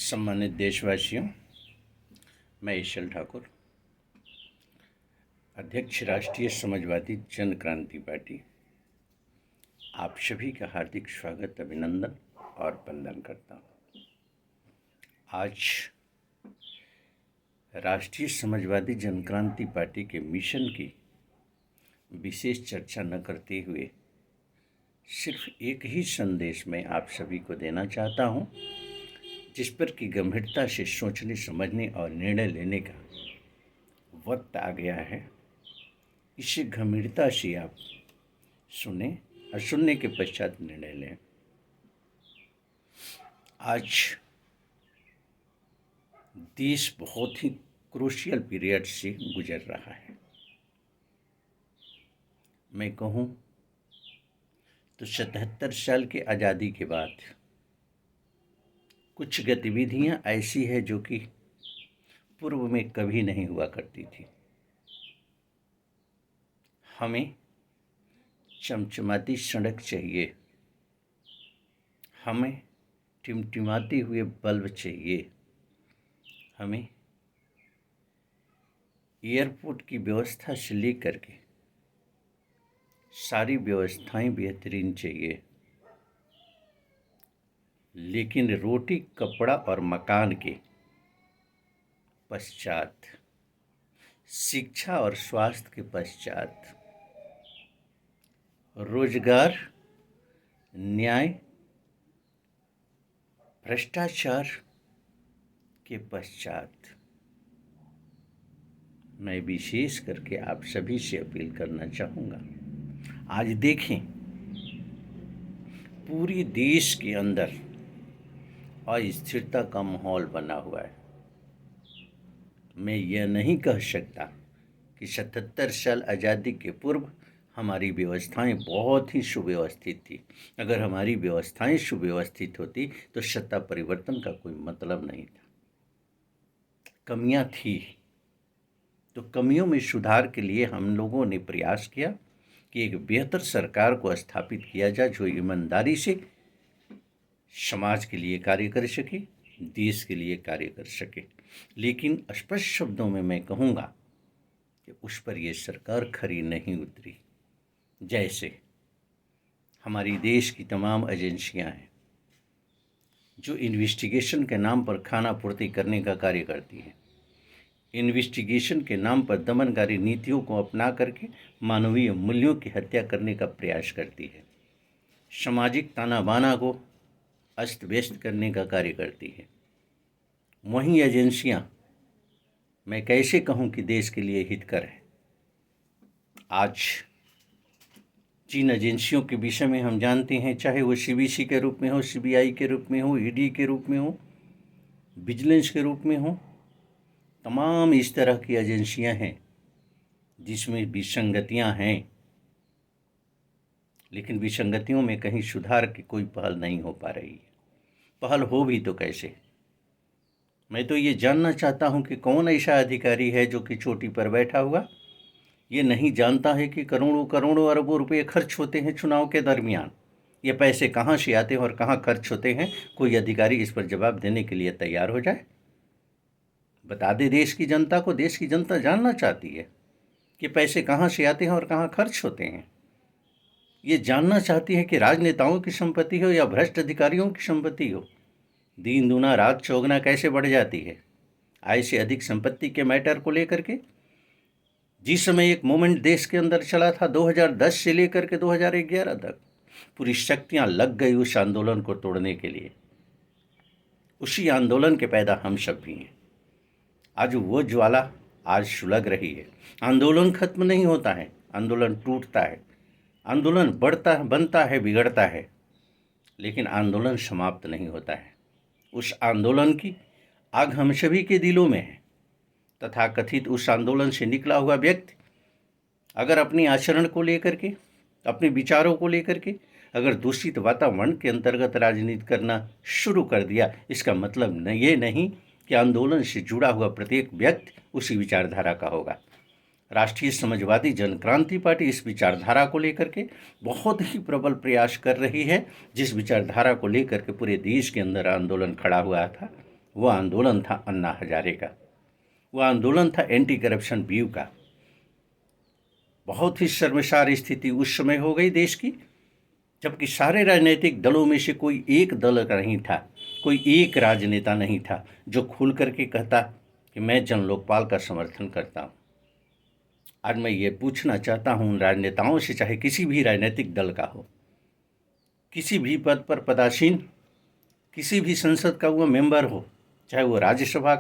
सम्मानित देशवासियों, मैं ईशल ठाकुर, अध्यक्ष राष्ट्रीय समाजवादी जन क्रांति पार्टी, आप सभी का हार्दिक स्वागत, अभिनंदन और वंदन करता हूँ। आज राष्ट्रीय समाजवादी जन क्रांति पार्टी के मिशन की विशेष चर्चा न करते हुए सिर्फ एक ही संदेश मैं आप सभी को देना चाहता हूँ, जिस पर कि गंभीरता से सोचने, समझने और निर्णय लेने का वक्त आ गया है। इसे गंभीरता से आप सुने और सुनने के पश्चात निर्णय लें। आज देश बहुत ही क्रूशियल पीरियड से गुजर रहा है। मैं कहूँ तो 77 साल की आज़ादी के बाद कुछ गतिविधियां ऐसी है जो कि पूर्व में कभी नहीं हुआ करती थी। हमें चमचमाती सड़क चाहिए, हमें टिमटिमाते हुए बल्ब चाहिए, हमें एयरपोर्ट की व्यवस्था से लेकर के सारी व्यवस्थाएं बेहतरीन चाहिए, लेकिन रोटी, कपड़ा और मकान के पश्चात, शिक्षा और स्वास्थ्य के पश्चात, रोजगार, न्याय, भ्रष्टाचार के पश्चात मैं विशेष करके आप सभी से अपील करना चाहूँगा। आज देखें, पूरी देश के अंदर अस्थिरता का माहौल बना हुआ है। मैं यह नहीं कह सकता कि 77 साल आज़ादी के पूर्व हमारी व्यवस्थाएं बहुत ही सुव्यवस्थित थी। अगर हमारी व्यवस्थाएं सुव्यवस्थित होती तो सत्ता परिवर्तन का कोई मतलब नहीं था। कमियां थी, तो कमियों में सुधार के लिए हम लोगों ने प्रयास किया कि एक बेहतर सरकार को स्थापित किया जाए, जो ईमानदारी से समाज के लिए कार्य कर सके, देश के लिए कार्य कर सके। लेकिन स्पष्ट शब्दों में मैं कहूँगा कि उस पर यह सरकार खरी नहीं उतरी। जैसे हमारी देश की तमाम एजेंसियां हैं जो इन्वेस्टिगेशन के नाम पर खाना पूर्ति करने का कार्य करती हैं, इन्वेस्टिगेशन के नाम पर दमनकारी नीतियों को अपना करके मानवीय मूल्यों की हत्या करने का प्रयास करती है, सामाजिक ताना बाना को अस्त व्यस्त करने का कार्य करती है। वहीं एजेंसियां, मैं कैसे कहूं कि देश के लिए हितकर है। आज जिन एजेंसियों के विषय में हम जानते हैं, चाहे वो सीबीसी के रूप में हो, सीबीआई के रूप में हो, ईडी के रूप में हो, विजिलेंस के रूप में हो, तमाम इस तरह की एजेंसियां हैं जिसमें विसंगतियां हैं, लेकिन विसंगतियों में कहीं सुधार की कोई पहल नहीं हो पा रही है। पहल हो भी तो कैसे? मैं तो ये जानना चाहता हूं कि कौन ऐसा अधिकारी है जो कि चोटी पर बैठा हुआ ये नहीं जानता है कि करोड़ों करोड़ों अरबों रुपए खर्च होते हैं चुनाव के दरमियान। ये पैसे कहाँ से आते हैं और कहाँ खर्च होते हैं? कोई अधिकारी इस पर जवाब देने के लिए तैयार हो जाए, बता दे देश की जनता को। देश की जनता जानना चाहती है कि पैसे कहाँ से आते हैं और कहाँ खर्च होते हैं। ये जानना चाहती है कि राजनेताओं की संपत्ति हो या भ्रष्ट अधिकारियों की संपत्ति हो, दिन दूना रात चौगुना कैसे बढ़ जाती है। आय से अधिक संपत्ति के मैटर को लेकर के जिस समय एक मोमेंट देश के अंदर चला था 2010 से लेकर के 2011 तक, पूरी शक्तियां लग गई उस आंदोलन को तोड़ने के लिए। उसी आंदोलन के पैदा हम सब भी हैं। आज वो ज्वाला आज सुलग रही है। आंदोलन खत्म नहीं होता है, आंदोलन टूटता है, आंदोलन बढ़ता बनता है, बिगड़ता है, लेकिन आंदोलन समाप्त नहीं होता है। उस आंदोलन की आग हम सभी के दिलों में है। तथा कथित उस आंदोलन से निकला हुआ व्यक्ति अगर अपनी आचरण को लेकर के, अपने विचारों को लेकर के अगर दूषित वातावरण के अंतर्गत राजनीति करना शुरू कर दिया, इसका मतलब ये नहीं कि आंदोलन से जुड़ा हुआ प्रत्येक व्यक्ति उसी विचारधारा का होगा। राष्ट्रीय समाजवादी जन क्रांति पार्टी इस विचारधारा को लेकर के बहुत ही प्रबल प्रयास कर रही है। जिस विचारधारा को लेकर के पूरे देश के अंदर आंदोलन खड़ा हुआ था, वह आंदोलन था अन्ना हजारे का, वह आंदोलन था एंटी करप्शन ब्यूरो का। बहुत ही शर्मसार स्थिति उस समय हो गई देश की, जबकि सारे राजनीतिक दलों में से कोई एक दल नहीं था, कोई एक राजनेता नहीं था जो खुल करके कहता कि मैं जन लोकपाल का समर्थन करता हूँ। आज मैं ये पूछना चाहता हूँ उन राजनेताओं से, चाहे किसी भी राजनीतिक दल का हो, किसी भी पद पर पदासीन, किसी भी संसद का वो मेंबर हो, चाहे वो राज्यसभा